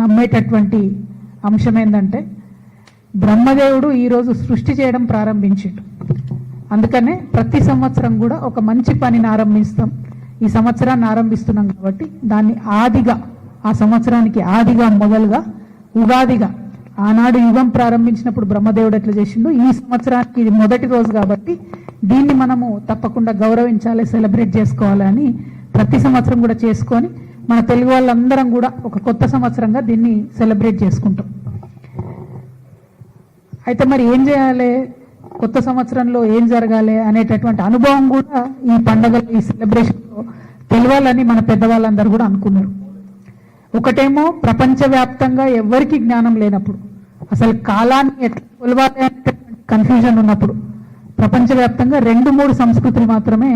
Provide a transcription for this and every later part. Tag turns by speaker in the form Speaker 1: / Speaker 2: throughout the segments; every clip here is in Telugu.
Speaker 1: నమ్మేటటువంటి అంశం ఏంటంటే బ్రహ్మదేవుడు ఈరోజు సృష్టి చేయడం ప్రారంభించాడు. అందుకనే ప్రతి సంవత్సరం కూడా ఒక మంచి పనిని ఆరంభిస్తాం. ఈ సంవత్సరాన్ని ఆరంభిస్తున్నాం కాబట్టి దాన్ని ఆదిగా, ఆ సంవత్సరానికి ఆదిగా మొదలుగా ఉగాదిగా, ఆనాడు యుగం ప్రారంభించినప్పుడు బ్రహ్మదేవుడు ఎట్లా చేసిండో ఈ సంవత్సరానికి ఇది మొదటి రోజు కాబట్టి దీన్ని మనము తప్పకుండా గౌరవించాలి, సెలబ్రేట్ చేసుకోవాలి అని ప్రతి సంవత్సరం కూడా చేసుకొని మన తెలుగు వాళ్ళందరం కూడా ఒక కొత్త సంవత్సరంగా దీన్ని సెలబ్రేట్ చేసుకుంటాం. అయితే మరి ఏం చేయాలి, కొత్త సంవత్సరంలో ఏం జరగాలి అనేటటువంటి అనుభవం కూడా ఈ పండుగలు, ఈ సెలబ్రేషన్లో తెలియాలని మన పెద్దవాళ్ళందరూ కూడా అనుకున్నారు. ఒకటేమో ప్రపంచవ్యాప్తంగా ఎవరికి జ్ఞానం లేనప్పుడు, అసలు కాలాన్ని ఎట్లా కొలవాలి అనే కన్ఫ్యూజన్ ఉన్నప్పుడు ప్రపంచవ్యాప్తంగా 2-3 సంస్కృతులు మాత్రమే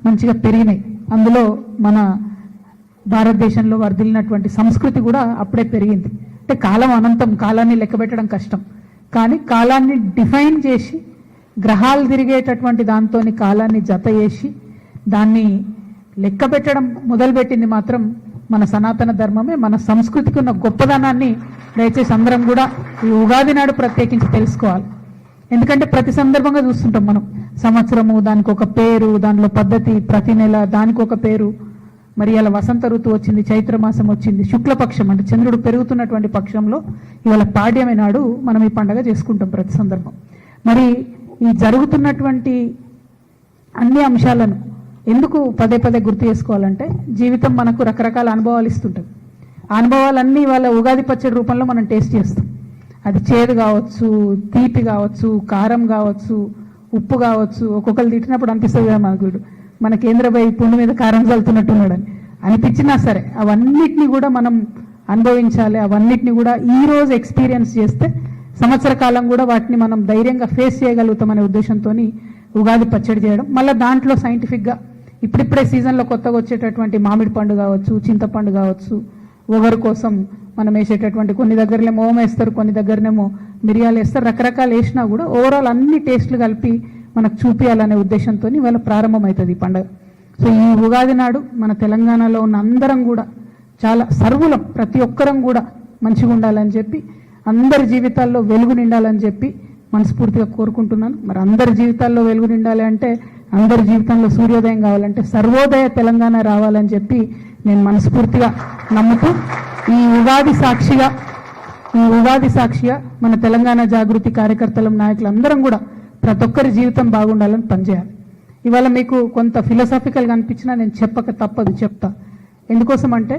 Speaker 1: మంచిగా పెరిగినాయి. అందులో మన భారతదేశంలో వర్ధిల్లినటువంటి సంస్కృతి కూడా అప్పుడే పెరిగింది. అంటే కాలం అనంతం, కాలాన్ని లెక్కబెట్టడం కష్టం, కానీ కాలాన్ని డిఫైన్ చేసి గ్రహాలు తిరిగేటటువంటి దాంతోని కాలాన్ని జత చేసి దాన్ని లెక్క పెట్టడం మొదలుపెట్టింది మాత్రం మన సనాతన ధర్మమే. మన సంస్కృతికి ఉన్న గొప్పదనాన్ని దయచేసి అందరం కూడా ఈ ఉగాది నాడు ప్రత్యేకించి తెలుసుకోవాలి. ఎందుకంటే ప్రతి సందర్భంగా చూస్తుంటాం మనం, సంవత్సరము దానికి ఒక పేరు, దానిలో పద్ధతి, ప్రతి నెల దానికి ఒక పేరు. మరి ఇలా వసంత ఋతువు వచ్చింది, చైత్రమాసం వచ్చింది, శుక్లపక్షం అంటే చంద్రుడు పెరుగుతున్నటువంటి పక్షంలో ఇవాళ పాడ్యమి నాడు మనం ఈ పండుగ చేసుకుంటాం ప్రతి సందర్భం. మరి ఈ జరుగుతున్నటువంటి అన్ని అంశాలను ఎందుకు పదే పదే గుర్తు చేసుకోవాలంటే జీవితం మనకు రకరకాల అనుభవాలు ఇస్తుంటుంది. ఆ అనుభవాలన్నీ వాళ్ళ ఉగాది పచ్చడి రూపంలో మనం టేస్ట్ చేస్తాం. అది చేదు కావచ్చు, తీపి కావచ్చు, కారం కావచ్చు, ఉప్పు కావచ్చు. ఒక్కొక్కరు తిట్టినప్పుడు అనిపిస్తుంది కదా మనకు, మన కేంద్రపై పుండు మీద కారం చల్లుతున్నట్టున్నాడని అనిపించినా సరే అవన్నిటిని కూడా మనం అనుభవించాలి. అవన్నిటిని కూడా ఈరోజు ఎక్స్పీరియన్స్ చేస్తే సంవత్సర కాలం కూడా వాటిని మనం ధైర్యంగా ఫేస్ చేయగలుగుతామనే ఉద్దేశంతో ఉగాది పచ్చడి చేయడం. మళ్ళీ దాంట్లో సైంటిఫిక్గా ఇప్పుడిప్పుడే సీజన్లో కొత్తగా వచ్చేటటువంటి మామిడి పండు కావచ్చు, చింతపండు కావచ్చు, ఒగరు కోసం మనం వేసేటటువంటి కొన్ని దగ్గరనేమో ఓమ వేస్తారు, కొన్ని దగ్గరనేమో మిరియాలు వేస్తారు. రకరకాలు వేసినా కూడా ఓవరాల్ అన్ని టేస్ట్లు కలిపి మనకు చూపించాలనే ఉద్దేశంతో ఇవాళ ప్రారంభమవుతుంది ఈ పండుగ. సో ఈ ఉగాది నాడు మన తెలంగాణలో ఉన్న అందరం కూడా చాలా సర్వులం, ప్రతి ఒక్కరం కూడా మంచిగా ఉండాలని చెప్పి, అందరి జీవితాల్లో వెలుగు నిండాలని చెప్పి మనస్ఫూర్తిగా కోరుకుంటున్నాను. మరి అందరి జీవితాల్లో వెలుగు నిండాలి అంటే, అందరి జీవితంలో సూర్యోదయం కావాలంటే సర్వోదయ తెలంగాణ రావాలని చెప్పి నేను మనస్ఫూర్తిగా నమ్ముతూ ఈ ఉగాది సాక్షిగా మన తెలంగాణ జాగృతి కార్యకర్తల నాయకులందరం కూడా ప్రతి ఒక్కరి జీవితం బాగుండాలని పనిచేయాలి. ఇవాళ మీకు కొంత ఫిలసాఫికల్గా అనిపించినా నేను చెప్పక తప్పదు, చెప్తా. ఎందుకోసం అంటే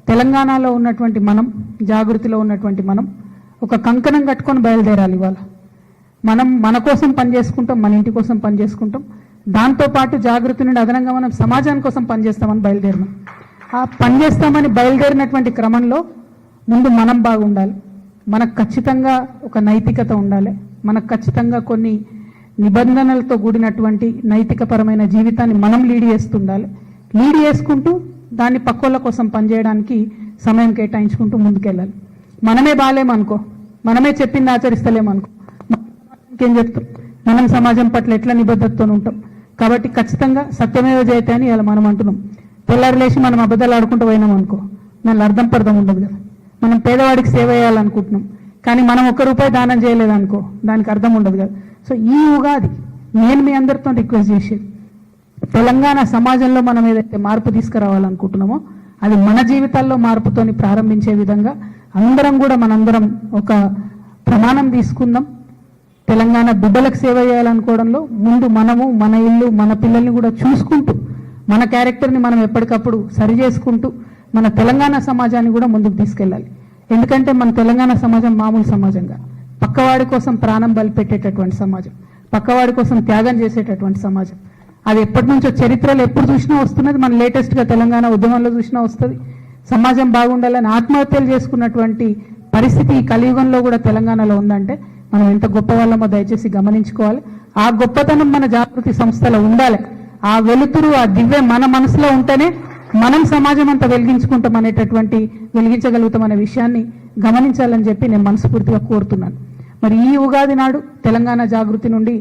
Speaker 1: తెలంగాణలో ఉన్నటువంటి మనం, జాగృతిలో ఉన్నటువంటి మనం ఒక కంకణం కట్టుకొని బయలుదేరాలి. ఇవాళ మనం మన కోసం పనిచేసుకుంటాం, మన ఇంటి కోసం పనిచేసుకుంటాం. దాంతోపాటు జాగృతి నుండి అదనంగా మనం సమాజాని కోసం పనిచేస్తామని బయలుదేరినాం. ఆ పనిచేస్తామని బయలుదేరినటువంటి క్రమంలో ముందు మనం బాగుండాలి. మనకు ఖచ్చితంగా ఒక నైతికత ఉండాలి. మనకు ఖచ్చితంగా కొన్ని నిబంధనలతో కూడినటువంటి నైతికపరమైన జీవితాన్ని మనం లీడ్ చేస్తుండాలి. లీడ్ చేసుకుంటూ దాన్ని పక్కోళ్ళ కోసం పనిచేయడానికి సమయం కేటాయించుకుంటూ ముందుకెళ్ళాలి. మనమే బాగాలేమనుకో, మనమే చెప్పింది ఆచరిస్తలేమనుకో, ఇంకేం చెప్తాం? మనం సమాజం పట్ల ఎట్లా నిబద్ధతతో ఉంటాం. కాబట్టి ఖచ్చితంగా సత్యమేవ జయతే అని ఇలా మనం అంటున్నాం. తెల్లారులేసి మనం అబద్ధాలు ఆడుకుంటూ పోయినాం అనుకో, దాని అర్థం ఉండదు కదా. మనం పేదవాడికి సేవ చేయాలనుకుంటున్నాం, కానీ మనం ₹1 దానం చేయలేదనుకో, దానికి అర్థం ఉండదు కదా. సో ఈ ఉగాది నేను మీ అందరితో రిక్వెస్ట్ చేసేది, తెలంగాణ సమాజంలో మనం ఏదైతే మార్పు తీసుకురావాలనుకుంటున్నామో అది మన జీవితాల్లో మార్పుతోని ప్రారంభించే విధంగా అందరం కూడా మనందరం ఒక ప్రమాణం తీసుకుందాం. తెలంగాణ బిడ్డలకు సేవ చేయాలనుకోవడంలో ముందు మనము, మన ఇల్లు, మన పిల్లల్ని కూడా చూసుకుంటూ, మన క్యారెక్టర్ని మనం ఎప్పటికప్పుడు సరి చేసుకుంటూ మన తెలంగాణ సమాజాన్ని కూడా ముందుకు తీసుకెళ్ళాలి. ఎందుకంటే మన తెలంగాణ సమాజం మామూలు సమాజంగా, పక్కవాడి కోసం ప్రాణం బలిపెట్టేటటువంటి సమాజం, పక్కవాడి కోసం త్యాగం చేసేటటువంటి సమాజం. అది ఎప్పటి నుంచో చరిత్రలో ఎప్పుడు చూసినా వస్తున్నది. మన లేటెస్ట్గా తెలంగాణ ఉద్యమంలో చూసినా వస్తుంది. సమాజం బాగుండాలని ఆత్మహత్యలు చేసుకున్నటువంటి పరిస్థితి ఈ కలియుగంలో కూడా తెలంగాణలో ఉందంటే మనం ఎంత గొప్ప వాళ్ళమో దయచేసి గమనించుకోవాలి. ఆ గొప్పతనం మన జాగృతి సంస్థలో ఉండాలి. ఆ వెలుతురు, ఆ దివ్య మన మనసులో ఉంటేనే మనం సమాజం అంతా వెలిగించగలుగుతామనే విషయాన్ని గమనించాలని చెప్పి నేను మనస్ఫూర్తిగా కోరుతున్నాను. మరి ఈ ఉగాది నాడు తెలంగాణ జాగృతి నుండి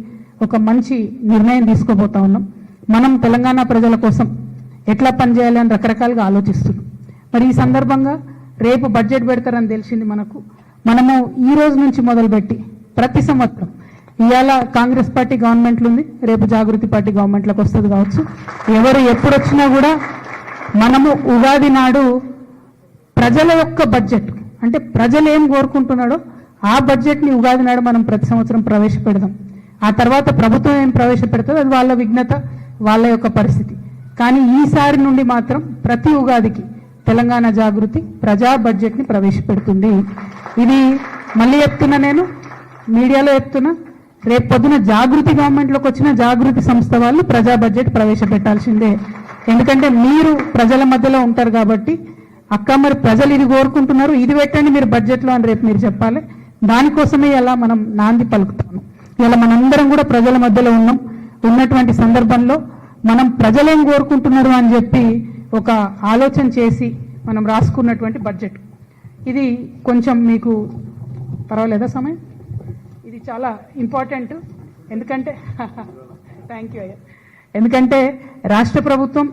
Speaker 1: ఒక మంచి నిర్ణయం తీసుకోబోతా ఉన్నాం. మనం తెలంగాణ ప్రజల కోసం ఎట్లా పనిచేయాలి అని రకరకాలుగా ఆలోచిస్తున్నాం. మరి ఈ సందర్భంగా రేపు బడ్జెట్ పెడతారని తెలిసింది మనము ఈ రోజు నుంచి మొదలుపెట్టి ప్రతి సంవత్సరం ఇవాళ కాంగ్రెస్ పార్టీ గవర్నమెంట్లు ఉంది, రేపు జాగృతి పార్టీ గవర్నమెంట్లోకి వస్తుంది కావచ్చు. ఎవరు ఎప్పుడు వచ్చినా కూడా మనము ఉగాది నాడు ప్రజల యొక్క బడ్జెట్ అంటే ప్రజలు ఏం కోరుకుంటున్నాడో ఆ బడ్జెట్ని ఉగాది నాడు మనం ప్రతి సంవత్సరం ప్రవేశపెడదాం. ఆ తర్వాత ప్రభుత్వం ఏం ప్రవేశపెడుతుందో అది వాళ్ళ విఘ్నత, వాళ్ళ యొక్క పరిస్థితి. కానీ ఈసారి నుండి మాత్రం ప్రతి ఉగాదికి తెలంగాణ జాగృతి ప్రజా బడ్జెట్ని ప్రవేశపెడుతుంది. ఇది మళ్ళీ చెప్తున్నా, నేను మీడియాలో చెప్తున్నా, రేపు పొద్దున జాగృతి గవర్నమెంట్లోకి వచ్చిన జాగృతి సంస్థ వాళ్ళు ప్రజా బడ్జెట్ ప్రవేశపెట్టాల్సిందే. ఎందుకంటే మీరు ప్రజల మధ్యలో ఉంటారు కాబట్టి, అక్క మరి ప్రజలు ఇది కోరుకుంటున్నారు, ఇది పెట్టండి మీరు బడ్జెట్లో అని రేపు మీరు చెప్పాలి. దానికోసమే ఇలా మనం నాంది పలుకుతాము. ఇలా మనందరం కూడా ప్రజల మధ్యలో ఉన్నటువంటి సందర్భంలో మనం ప్రజలేం కోరుకుంటున్నారు అని చెప్పి ఒక ఆలోచన చేసి మనం రాసుకున్నటువంటి బడ్జెట్ ఇది. కొంచెం మీకు పర్వాలేదా సమయం? ఇది చాలా ఇంపార్టెంట్. ఎందుకంటే థ్యాంక్ యూ అయ్యా. ఎందుకంటే రాష్ట్ర ప్రభుత్వం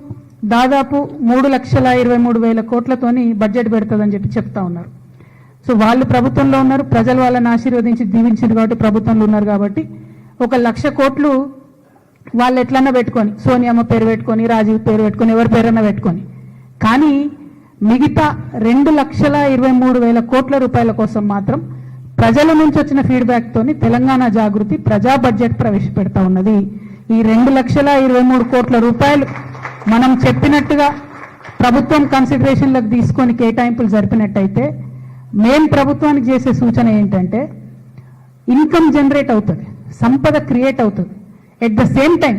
Speaker 1: దాదాపు 3,23,000 కోట్లతోని బడ్జెట్ పెడుతుందని చెప్పి చెప్తా ఉన్నారు. సో వాళ్ళు ప్రభుత్వంలో ఉన్నారు, ప్రజలు వాళ్ళని ఆశీర్వదించి దీవించారు కాబట్టి ప్రభుత్వంలో ఉన్నారు కాబట్టి 1,00,000 కోట్లు వాళ్ళు ఎట్లన్నా పెట్టుకొని, సోనియమ్మ పేరు పెట్టుకొని, రాజీవ్ పేరు పెట్టుకొని, ఎవరి పేరన్నా పెట్టుకొని, కానీ మిగతా 2,23,000 కోట్ల రూపాయల కోసం మాత్రం ప్రజల నుంచి వచ్చిన ఫీడ్బ్యాక్ తోని తెలంగాణ జాగృతి ప్రజా బడ్జెట్ ప్రవేశపెడతా ఉన్నది. ఈ 2,23,000 కోట్ల రూపాయలు మనం చెప్పినట్టుగా ప్రభుత్వం కన్సిడరేషన్లకు తీసుకొని కేటాయింపులు జరిపినట్టయితే మేం ప్రభుత్వానికి చేసే సూచన ఏంటంటే ఇన్కమ్ జనరేట్ అవుతుంది, సంపద క్రియేట్ అవుతుంది. ఎట్ ద సేమ్ టైం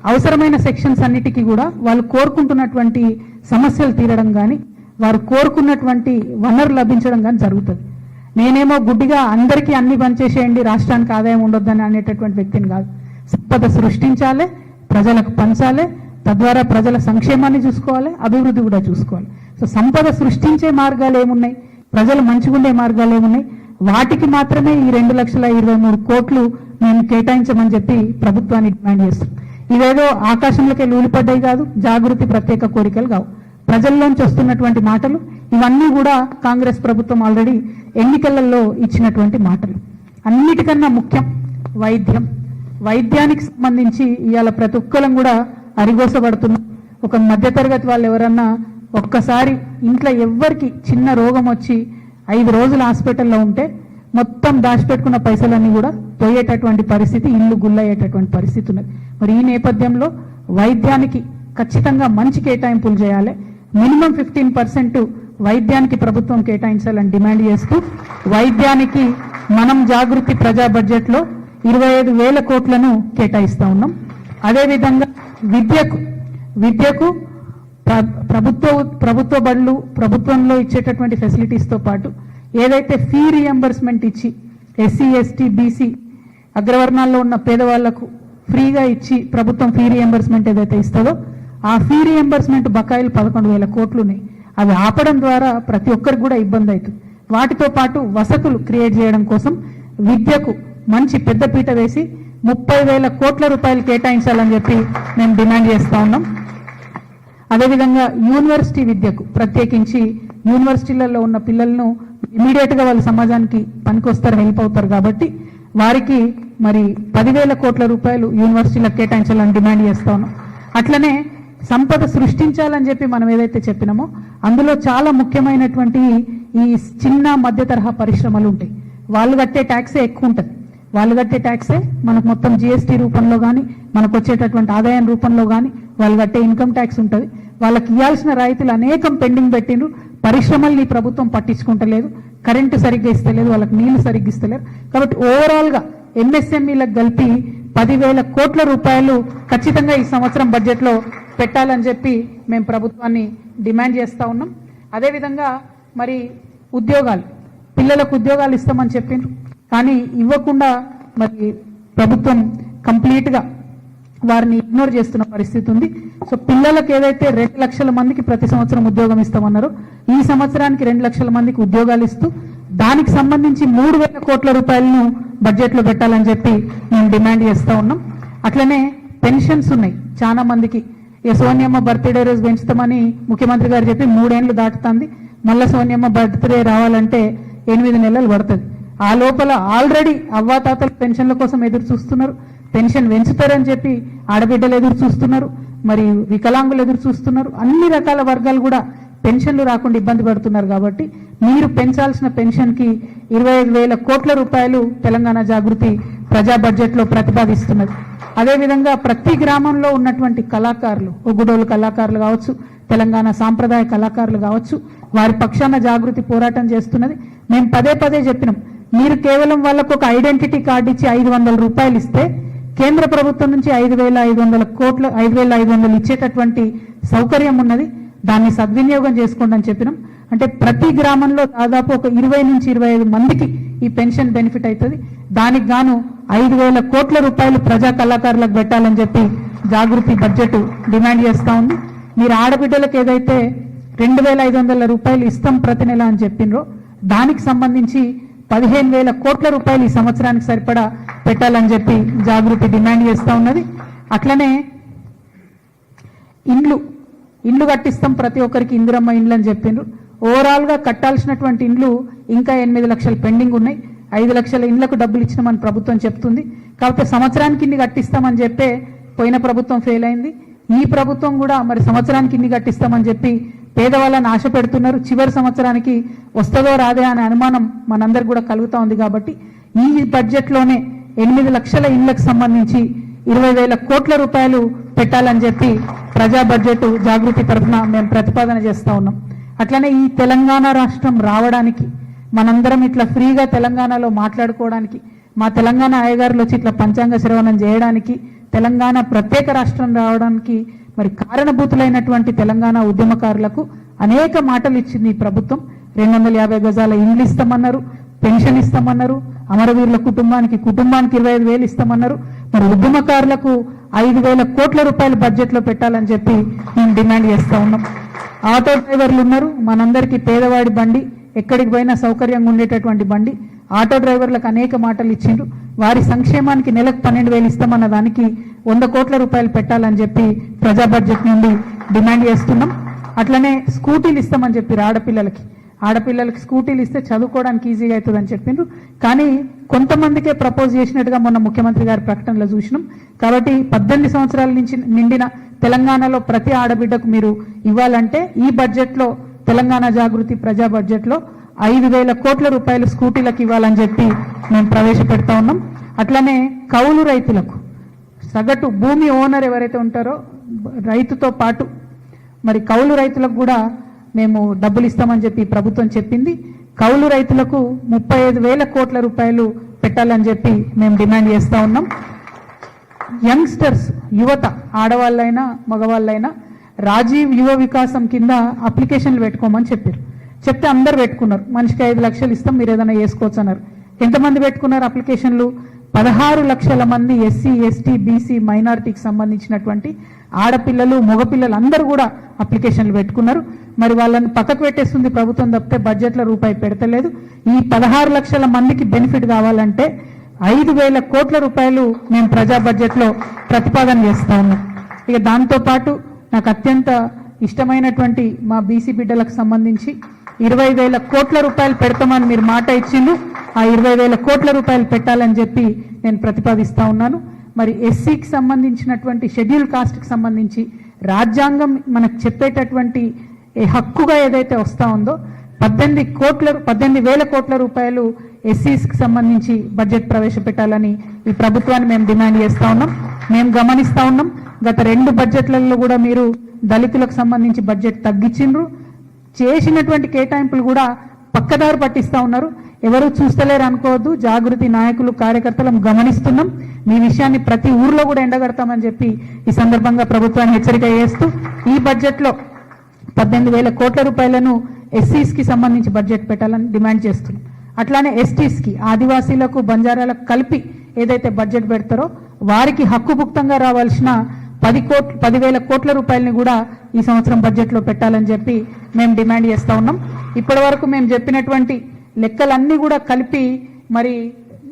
Speaker 1: అవసరమైన సెక్షన్స్ అన్నిటికీ కూడా వాళ్ళు కోరుకుంటున్నటువంటి సమస్యలు తీరడం కానీ, వారు కోరుకున్నటువంటి వనరు లభించడం కానీ జరుగుతుంది. నేనేమో గుడ్డిగా అందరికీ అన్ని పనిచేసేయండి, రాష్ట్రానికి ఆదాయం ఉండొద్దని అనేటటువంటి వ్యక్తిని కాదు. సంపద సృష్టించాలి, ప్రజలకు పంచాలి, తద్వారా ప్రజల సంక్షేమాన్ని చూసుకోవాలి, అభివృద్ధి కూడా చూసుకోవాలి. సో సంపద సృష్టించే మార్గాలు ఏమున్నాయి, ప్రజలు మంచిగుండే మార్గాలు ఏమున్నాయి, వాటికి మాత్రమే ఈ 2,23,000 కోట్లు మేము కేటాయించమని చెప్పి ప్రభుత్వాన్ని డిమాండ్ చేస్తాం. ఇవేదో ఆకాశంలోకి ఊలిపడ్డాయి కాదు, జాగృతి ప్రత్యేక కోరికలు కావు, ప్రజల్లోంచి వస్తున్నటువంటి మాటలు. ఇవన్నీ కూడా కాంగ్రెస్ ప్రభుత్వం ఆల్రెడీ ఎన్నికలలో ఇచ్చినటువంటి మాటలు. అన్నిటికన్నా ముఖ్యం వైద్యం. వైద్యానికి సంబంధించి ఇవాళ ప్రతి ఒక్కరం కూడా అరిగోసపడుతున్నాం. ఒక మధ్యతరగతి వాళ్ళు ఎవరన్నా ఒక్కసారి ఇంట్లో ఎవ్వరికి చిన్న రోగం వచ్చి 5 రోజులు హాస్పిటల్లో ఉంటే మొత్తం దాచిపెట్టుకున్న పైసలన్నీ కూడా పోయేటటువంటి పరిస్థితి, ఇల్లు గుల్లయ్యేటటువంటి పరిస్థితి ఉన్నది. మరి ఈ నేపథ్యంలో వైద్యానికి ఖచ్చితంగా మంచి కేటాయింపులు చేయాలి. మినిమం 15% వైద్యానికి ప్రభుత్వం కేటాయించాలని డిమాండ్ చేస్తూ వైద్యానికి మనం జాగృతి ప్రజా బడ్జెట్లో 25,000 కోట్లను కేటాయిస్తా ఉన్నాం. అదేవిధంగా విద్యకు ప్రభుత్వ బడులు, ప్రభుత్వంలో ఇచ్చేటటువంటి ఫెసిలిటీస్తో పాటు ఏదైతే ఫీ రియంబర్స్మెంట్ ఇచ్చి ఎస్సీ, ఎస్టీ, బీసీ అగ్రవర్ణాల్లో ఉన్న పేదవాళ్లకు ఫ్రీగా ఇచ్చి ప్రభుత్వం ఫీ రియంబర్స్మెంట్ ఏదైతే ఇస్తుందో ఆ ఫీ రియంబర్స్మెంట్ బకాయిలు 11,000 కోట్లు ఉన్నాయి. అవి ఆపడం ద్వారా ప్రతి ఒక్కరికి కూడా ఇబ్బంది అవుతుంది. వాటితో పాటు వసతులు క్రియేట్ చేయడం కోసం విద్యకు మంచి పెద్దపీట వేసి 30,000 కోట్ల రూపాయలు కేటాయించాలని చెప్పి మేము డిమాండ్ చేస్తా ఉన్నాం. అదేవిధంగా యూనివర్సిటీ విద్యకు ప్రత్యేకించి యూనివర్సిటీలలో ఉన్న పిల్లలను ఇమీడియట్ గా వాళ్ళ సమాజానికి పనికొస్తారు, హెల్ప్ అవుతారు కాబట్టి వారికి మరి 10,000 కోట్ల రూపాయలు యూనివర్సిటీలకు కేటాయించాలని డిమాండ్ చేస్తా ఉన్నాం. అట్లనే సంపద సృష్టించాలని చెప్పి మనం ఏదైతే చెప్పినామో అందులో చాలా ముఖ్యమైనటువంటి ఈ చిన్న మధ్య తరహా పరిశ్రమలు ఉంటాయి. వాళ్ళు కట్టే ట్యాక్సే ఎక్కువ ఉంటుంది. వాళ్ళు కట్టే ట్యాక్సే మనకు మొత్తం జిఎస్టీ రూపంలో కానీ, మనకు వచ్చేటటువంటి ఆదాయం రూపంలో కానీ వాళ్ళు కట్టే ఇన్కమ్ ట్యాక్స్ ఉంటుంది. వాళ్ళకి ఇవ్వాల్సిన రాయితీలు అనేకం పెండింగ్ పెట్టిండ్రు. పరిశ్రమల్ని ప్రభుత్వం పట్టించుకుంటలేదు, కరెంటు సరిగ్గా ఇస్తలేదు, వాళ్ళకి నీళ్లు సరిగ్గా ఇస్తలేరు. కాబట్టి ఓవరాల్ గా ఎంఎస్ఎంఈలకు కలిపి 10,000 కోట్ల రూపాయలు ఖచ్చితంగా ఈ సంవత్సరం బడ్జెట్ లో పెట్టాలని చెప్పి మేము ప్రభుత్వాన్ని డిమాండ్ చేస్తా ఉన్నాం. అదేవిధంగా మరి ఉద్యోగాలు, పిల్లలకు ఉద్యోగాలు ఇస్తామని చెప్పిండ్రు, కానీ ఇవ్వకుండా మరి ప్రభుత్వం కంప్లీట్ గా వారిని ఇగ్నోర్ చేస్తున్న పరిస్థితి ఉంది. సో పిల్లలకు ఏదైతే 2 లక్షల మందికి ప్రతి సంవత్సరం ఉద్యోగం ఇస్తామన్నారో ఈ సంవత్సరానికి 2 లక్షల మందికి ఉద్యోగాలు ఇస్తూ దానికి సంబంధించి 3,000 కోట్ల రూపాయలను బడ్జెట్ లో పెట్టాలని చెప్పి మేము డిమాండ్ చేస్తా ఉన్నాం. అట్లనే పెన్షన్స్ ఉన్నాయి చాలా మందికి. సోనియమ్మ బర్త్డే రోజు పెంచుతామని ముఖ్యమంత్రి గారు చెప్పి 3 ఏళ్లు దాటుతుంది. మల్ల సోనియమ్మ బర్త్డే రావాలంటే 8 నెలలు పడుతుంది. ఆ లోపల ఆల్రెడీ అవ్వాతాతలు పెన్షన్ల కోసం ఎదురు చూస్తున్నారు. పెన్షన్ పెంచుతారని చెప్పి ఆడబిడ్డలు ఎదురు చూస్తున్నారు, మరి వికలాంగులు ఎదురు చూస్తున్నారు. అన్ని రకాల వర్గాలు కూడా పెన్షన్లు రాకుండా ఇబ్బంది పడుతున్నారు. కాబట్టి మీరు పెంచాల్సిన పెన్షన్కి 25,000 కోట్ల రూపాయలు తెలంగాణ జాగృతి ప్రజా బడ్జెట్లో ప్రతిపాదిస్తున్నది. అదేవిధంగా ప్రతి గ్రామంలో ఉన్నటువంటి కళాకారులు, ఒగ్గుడోలు కళాకారులు కావచ్చు, తెలంగాణ సాంప్రదాయ కళాకారులు కావచ్చు, వారి పక్షాన జాగృతి పోరాటం చేస్తున్నది. మేము పదే పదే చెప్పినాం, మీరు కేవలం వాళ్ళకు ఒక ఐడెంటిటీ కార్డు ఇచ్చి 500 రూపాయలు ఇస్తే కేంద్ర ప్రభుత్వం నుంచి 5,500 ఇచ్చేటటువంటి సౌకర్యం ఉన్నది. దాన్ని సద్వినియోగం చేసుకోండి అని చెప్పినాం. అంటే ప్రతి గ్రామంలో దాదాపు ఒక 20 నుంచి 25 మందికి ఈ పెన్షన్ బెనిఫిట్ అవుతుంది. దానికి గాను 5,000 కోట్ల రూపాయలు ప్రజా కళాకారులకు పెట్టాలని చెప్పి జాగృతి బడ్జెట్ డిమాండ్ చేస్తూ ఉంది. మీరు ఆడబిడ్డలకు ఏదైతే 2,500 రూపాయలు ఇస్తాం ప్రతి నెల అని చెప్పినరో దానికి సంబంధించి 15,000 కోట్ల రూపాయలు ఈ సంవత్సరానికి సరిపడా పెట్టాలని చెప్పి జాగృతి డిమాండ్ చేస్తూ ఉన్నది. అట్లనే ఇండ్లు కట్టిస్తాం ప్రతి ఒక్కరికి, ఇందిరమ్మ ఇండ్లు అని చెప్పిండ్రు. ఓవరాల్ గా కట్టాల్సినటువంటి ఇండ్లు ఇంకా 8 లక్షలు పెండింగ్ ఉన్నాయి. 5 లక్షల ఇండ్లకు డబ్బులు ఇచ్చినామని ప్రభుత్వం చెప్తుంది. కాకపోతే సంవత్సరానికి ఇన్ని కట్టిస్తామని చెప్పే పోయిన ప్రభుత్వం ఫెయిల్ అయింది. ఈ ప్రభుత్వం కూడా మరి సంవత్సరానికి ఇన్ని కట్టిస్తామని చెప్పి పేదవాళ్ళని ఆశ పెడుతున్నారు. చివరి సంవత్సరానికి వస్తుందో రాదే అనే అనుమానం మనందరికి కూడా కలుగుతా ఉంది. కాబట్టి ఈ బడ్జెట్లోనే 8 లక్షల ఇండ్లకు సంబంధించి 20,000 కోట్ల రూపాయలు పెట్టాలని చెప్పి ప్రజా బడ్జెట్ జాగృతి తరఫున మేము ప్రతిపాదన చేస్తా ఉన్నాం. అట్లనే ఈ తెలంగాణ రాష్ట్రం రావడానికి, మనందరం ఇట్లా ఫ్రీగా తెలంగాణలో మాట్లాడుకోవడానికి, మా తెలంగాణ అయ్యగారులు వచ్చి ఇట్లా పంచాంగ శ్రవణం చేయడానికి, తెలంగాణ ప్రత్యేక రాష్ట్రం రావడానికి మరి కారణభూతులైనటువంటి తెలంగాణ ఉద్యమకారులకు అనేక మాటలు ఇచ్చింది ఈ ప్రభుత్వం. 250 గజాల ఇండ్లు ఇస్తామన్నారు, పెన్షన్ ఇస్తామన్నారు, అమరవీరుల కుటుంబానికి 25,000 ఇస్తామన్నారు. మరి ఉద్యమకారులకు 5,000 కోట్ల రూపాయలు బడ్జెట్లో పెట్టాలని చెప్పి మేము డిమాండ్ చేస్తా ఉన్నాం. ఆటో డ్రైవర్లు ఉన్నారు, మనందరికీ పేదవాడి బండి, ఎక్కడికి పోయినా సౌకర్యంగా ఉండేటటువంటి బండి. ఆటో డ్రైవర్లకు అనేక మాటలు ఇచ్చిండ్రు. వారి సంక్షేమానికి నెలకు 12,000 ఇస్తామన్న దానికి 100 కోట్ల రూపాయలు పెట్టాలని చెప్పి ప్రజా బడ్జెట్ నుండి డిమాండ్ చేస్తున్నాం. అట్లనే స్కూటీలు ఇస్తామని చెప్పి ఆడపిల్లలకి స్కూటీలు ఇస్తే చదువుకోవడానికి ఈజీగా అవుతుందని చెప్పిండ్రు. కానీ కొంతమందికే ప్రపోజ్ చేసినట్టుగా మొన్న ముఖ్యమంత్రి గారి ప్రకటనలో చూసినాం. కాబట్టి 18 సంవత్సరాల నుంచి నిండిన తెలంగాణలో ప్రతి ఆడబిడ్డకు మీరు ఇవ్వాలంటే ఈ బడ్జెట్లో, తెలంగాణ జాగృతి ప్రజా బడ్జెట్లో 5,000 కోట్ల రూపాయలు స్కూటీలకు ఇవ్వాలని చెప్పి మేము ప్రవేశపెడతా ఉన్నాం. అట్లనే కౌలు రైతులకు, సగటు భూమి ఓనర్ ఎవరైతే ఉంటారో రైతుతో పాటు మరి కౌలు రైతులకు కూడా మేము డబ్బులు ఇస్తామని చెప్పి ప్రభుత్వం చెప్పింది. కౌలు రైతులకు 35,000 కోట్ల రూపాయలు పెట్టాలని చెప్పి మేము డిమాండ్ చేస్తా ఉన్నాం. యంగ్స్టర్స్, యువత, ఆడవాళ్ళైనా మగవాళ్ళైనా రాజీవ్ యువ వికాసం కింద అప్లికేషన్లు పెట్టుకోమని చెప్తే అందరు పెట్టుకున్నారు. మనిషికి 5 లక్షలు ఇస్తాం, మీరు ఏదైనా చేసుకోవచ్చు అన్నారు. ఎంతమంది పెట్టుకున్నారు అప్లికేషన్లు? 16 లక్షల మంది ఎస్సీ, ఎస్టీ, బీసీ, మైనారిటీకి సంబంధించినటువంటి ఆడపిల్లలు, మగపిల్లలు అందరూ కూడా అప్లికేషన్లు పెట్టుకున్నారు. మరి వాళ్ళని పక్కకు పెట్టేస్తుంది ప్రభుత్వం తప్పితే బడ్జెట్లో రూపాయి పెడతలేదు. ఈ 16 లక్షల మందికి బెనిఫిట్ కావాలంటే 5,000 కోట్ల రూపాయలు మేము ప్రజా బడ్జెట్లో ప్రతిపాదన చేస్తా ఉన్నాం. ఇక దాంతోపాటు నాకు అత్యంత ఇష్టమైనటువంటి మా బీసీ బిడ్డలకు సంబంధించి 20,000 కోట్ల రూపాయలు పెడతామని మీరు మాట ఇచ్చిండు. ఆ 20,000 కోట్ల రూపాయలు పెట్టాలని చెప్పి నేను ప్రతిపాదిస్తా ఉన్నాను. మరి ఎస్సీకి సంబంధించినటువంటి షెడ్యూల్ కాస్ట్కి సంబంధించి రాజ్యాంగం మనకు చెప్పేటటువంటి హక్కుగా ఏదైతే వస్తా ఉందో 18,000 కోట్ల రూపాయలు ఎస్సీస్కి సంబంధించి బడ్జెట్ ప్రవేశపెట్టాలని ఈ ప్రభుత్వాన్ని మేము డిమాండ్ చేస్తా ఉన్నాం. మేము గమనిస్తా ఉన్నాం, గత 2 బడ్జెట్లలో కూడా మీరు దళితులకు సంబంధించి బడ్జెట్ తగ్గించిండ్రు. చేసినటువంటి కేటాయింపులు కూడా పక్కదారి పట్టిస్తా ఉన్నారు. ఎవరు చూస్తలేరు అనుకోవద్దు, జాగృతి నాయకులు, కార్యకర్తలను గమనిస్తున్నాం. మీ విషయాన్ని ప్రతి ఊర్లో కూడా ఎండగడతామని చెప్పి ఈ సందర్భంగా ప్రభుత్వాన్ని హెచ్చరిక చేస్తూ ఈ బడ్జెట్లో 18,000 కోట్ల రూపాయలను ఎస్సీస్కి సంబంధించి బడ్జెట్ పెట్టాలని డిమాండ్ చేస్తున్నాం. అట్లానే ఎస్టీస్కి, ఆదివాసీలకు, బంజారాలకు కలిపి ఏదైతే బడ్జెట్ పెడతారో వారికి హక్కుభుక్తంగా రావాల్సిన 10,000 కోట్ల రూపాయలని కూడా ఈ సంవత్సరం బడ్జెట్లో పెట్టాలని చెప్పి మేము డిమాండ్ చేస్తా ఉన్నాం. ఇప్పటి వరకు మేము చెప్పినటువంటి లెక్కలన్నీ కూడా కలిపి మరి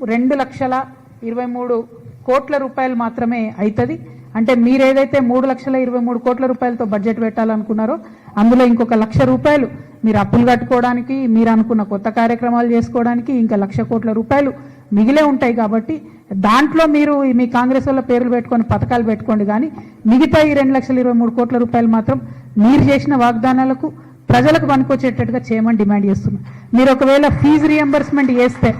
Speaker 1: 2,23,00,000 కోట్ల రూపాయలు మాత్రమే అవుతుంది. అంటే మీరేదైతే 3,23,00,000 కోట్ల రూపాయలతో బడ్జెట్ పెట్టాలనుకున్నారో అందులో ఇంకొక 1,00,000 రూపాయలు మీరు అప్పులు కట్టుకోవడానికి, మీరు అనుకున్న కొత్త కార్యక్రమాలు చేసుకోవడానికి ఇంకా 1,00,000 కోట్ల రూపాయలు మిగిలే ఉంటాయి. కాబట్టి దాంట్లో మీరు మీ కాంగ్రెస్ వాళ్ళ పేర్లు పెట్టుకొని పథకాలు పెట్టుకోండి. కానీ మిగతా ఈ 2,23 కోట్ల రూపాయలు మాత్రం మీరు చేసిన వాగ్దానాలకు ప్రజలకు పనికొచ్చేటట్టుగా చేయమని డిమాండ్ చేస్తున్నాం. మీరు ఒకవేళ ఫీజు రియంబర్స్మెంట్ చేస్తే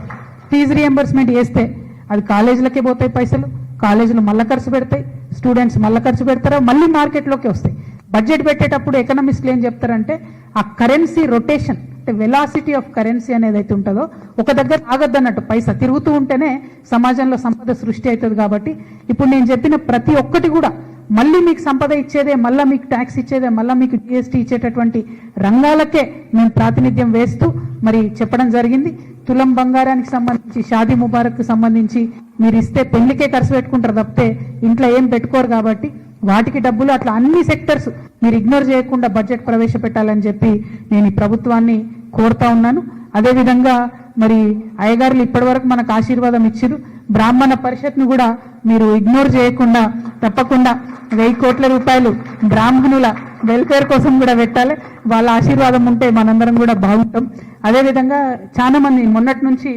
Speaker 1: అది కాలేజీలకే పోతాయి పైసలు, కాలేజీలు మళ్ళీ ఖర్చు పెడతాయి, స్టూడెంట్స్ మళ్ళీ ఖర్చు పెడతారు, మళ్ళీ మార్కెట్లోకి వస్తాయి. బడ్జెట్ పెట్టేటప్పుడు ఎకనామిస్టులు ఏం చెప్తారంటే ఆ కరెన్సీ రొటేషన్ అంటే వెలాసిటీ ఆఫ్ కరెన్సీ అనేది అయితే ఉంటుందో ఒక దగ్గర ఆగద్దన్నట్టు, పైసా తిరుగుతూ ఉంటేనే సమాజంలో సంపద సృష్టి అవుతుంది. కాబట్టి ఇప్పుడు నేను చెప్పిన ప్రతి ఒక్కటి కూడా మళ్ళీ మీకు సంపద ఇచ్చేదే, మళ్ళీ మీకు ట్యాక్స్ ఇచ్చేదే, మళ్ళీ మీకు జిఎస్టీ ఇచ్చేటటువంటి రంగాలకే మేము ప్రాతినిధ్యం వేస్తూ మరి చెప్పడం జరిగింది. తులం బంగారానికి సంబంధించి, షాదీ ముబారక్ సంబంధించి మీరు ఇస్తే పెళ్లికే ఖర్చు పెట్టుకుంటారు తప్పితే ఇంట్లో ఏం పెట్టుకోరు. కాబట్టి వాటికి డబ్బులు అట్లా అన్ని సెక్టర్స్ మీరు ఇగ్నోర్ చేయకుండా బడ్జెట్ ప్రవేశపెట్టాలని చెప్పి నేను ఈ ప్రభుత్వాన్ని కోరుతా ఉన్నాను. అదేవిధంగా మరి అయ్యగారులు ఇప్పటివరకు మనకు ఆశీర్వాదం ఇచ్చారు. బ్రాహ్మణ పరిషత్ను కూడా మీరు ఇగ్నోర్ చేయకుండా తప్పకుండా 1,000 కోట్ల రూపాయలు బ్రాహ్మణుల వెల్ఫేర్ కోసం కూడా పెట్టాలి. వాళ్ళ ఆశీర్వాదం ఉంటే మనందరం కూడా బాగుంటాం. అదేవిధంగా చాలా మంది మొన్నటి నుంచి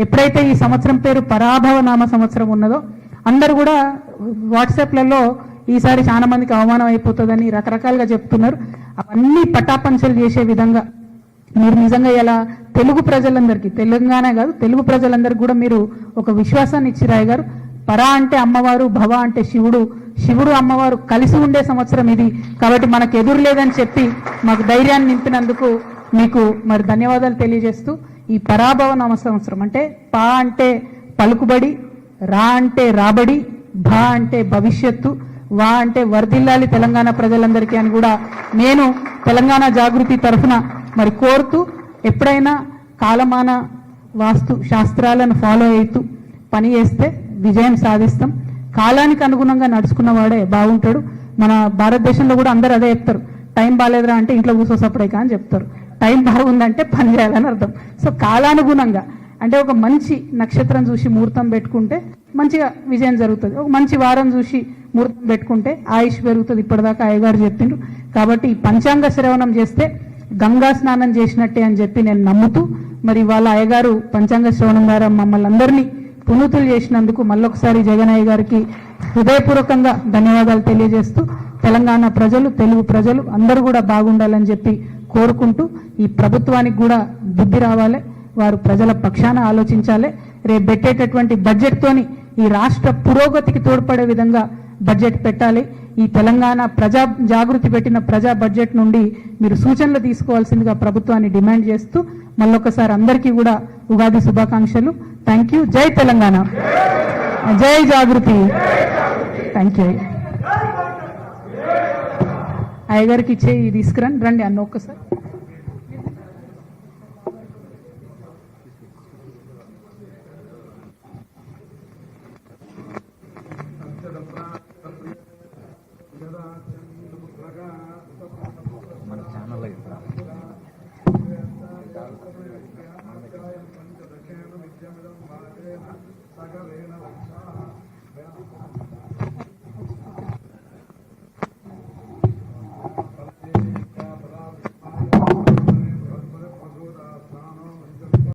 Speaker 1: ఎప్పుడైతే ఈ సంవత్సరం పేరు పరాభవ నామ సంవత్సరం ఉన్నదో అందరూ కూడా వాట్సాప్లలో ఈసారి చాలా మందికి అవమానం అయిపోతుందని రకరకాలుగా చెప్తున్నారు. అవన్నీ పటాపంచలు చేసే విధంగా మీరు నిజంగా ఇలా తెలుగు ప్రజలందరికీ, తెలంగాణ కాదు తెలుగు ప్రజలందరికీ కూడా మీరు ఒక విశ్వాసాన్ని ఇచ్చిరాయి గారు. పరా అంటే అమ్మవారు, భవ అంటే శివుడు, శివుడు అమ్మవారు కలిసి ఉండే సంవత్సరం ఇది. కాబట్టి మనకు ఎదురు లేదని చెప్పి మాకు ధైర్యాన్ని నింపినందుకు మీకు మరి ధన్యవాదాలు తెలియజేస్తూ ఈ పరాభవ నామ సంవత్సరం అంటే పా అంటే పలుకుబడి, రా అంటే రాబడి, భా అంటే భవిష్యత్తు, వా అంటే వర్ధిల్లాలి తెలంగాణ ప్రజలందరికీ అని కూడా నేను తెలంగాణ జాగృతి తరఫున మరి కోరుతూ ఎప్పుడైనా కాలమాన వాస్తు శాస్త్రాలను ఫాలో అవుతూ పని చేస్తే విజయం సాధిస్తాం. కాలానికి అనుగుణంగా నడుచుకున్న వాడే బాగుంటాడు. మన భారతదేశంలో కూడా అందరూ అదే చెప్తారు, టైం బాగాలేదురా అంటే ఇంట్లో కూర్చోసప్పుడే అని చెప్తారు, టైం బాగుందంటే పని చేయాలని అర్థం. సో కాలానుగుణంగా అంటే ఒక మంచి నక్షత్రం చూసి ముహూర్తం పెట్టుకుంటే మంచిగా విజయం జరుగుతుంది. ఒక మంచి వారం చూసి ముహూర్తం పెట్టుకుంటే ఆయుష్ పెరుగుతుంది. ఇప్పటిదాకా అయ్యగారు చెప్పిండ్రు. కాబట్టి ఈ పంచాంగ శ్రవణం చేస్తే గంగా స్నానం చేసినట్టే అని చెప్పి నేను నమ్ముతూ మరి వాళ్ళ అయ్యగారు పంచాంగ శ్రవణం ద్వారా మమ్మల్ని అందరినీ పునీతులు చేసినందుకు మళ్ళొకసారి జగనయ్య గారికి హృదయపూర్వకంగా ధన్యవాదాలు తెలియజేస్తూ తెలంగాణ ప్రజలు, తెలుగు ప్రజలు అందరూ కూడా బాగుండాలని చెప్పి కోరుకుంటూ ఈ ప్రభుత్వానికి కూడా బుద్ధి రావాలి, వారు ప్రజల పక్షాన ఆలోచించాలి. రేపు పెట్టేటటువంటి బడ్జెట్తోని ఈ రాష్ట్ర పురోగతికి తోడ్పడే విధంగా బడ్జెట్ పెట్టాలి. ఈ తెలంగాణ ప్రజా జాగృతి పెట్టిన ప్రజా బడ్జెట్ నుండి మీరు సూచనలు తీసుకోవాల్సిందిగా ప్రభుత్వాన్ని డిమాండ్ చేస్తూ మళ్ళొకసారి అందరికీ కూడా ఉగాది శుభాకాంక్షలు. Thank you. జై తెలంగాణ, జై జాగృతి. Thank you. అయ్యగారికి ఇచ్చే తీసుకురండి, రండి అన్న ఒక్కసారి.
Speaker 2: మన ఛానల్
Speaker 3: సగవేణ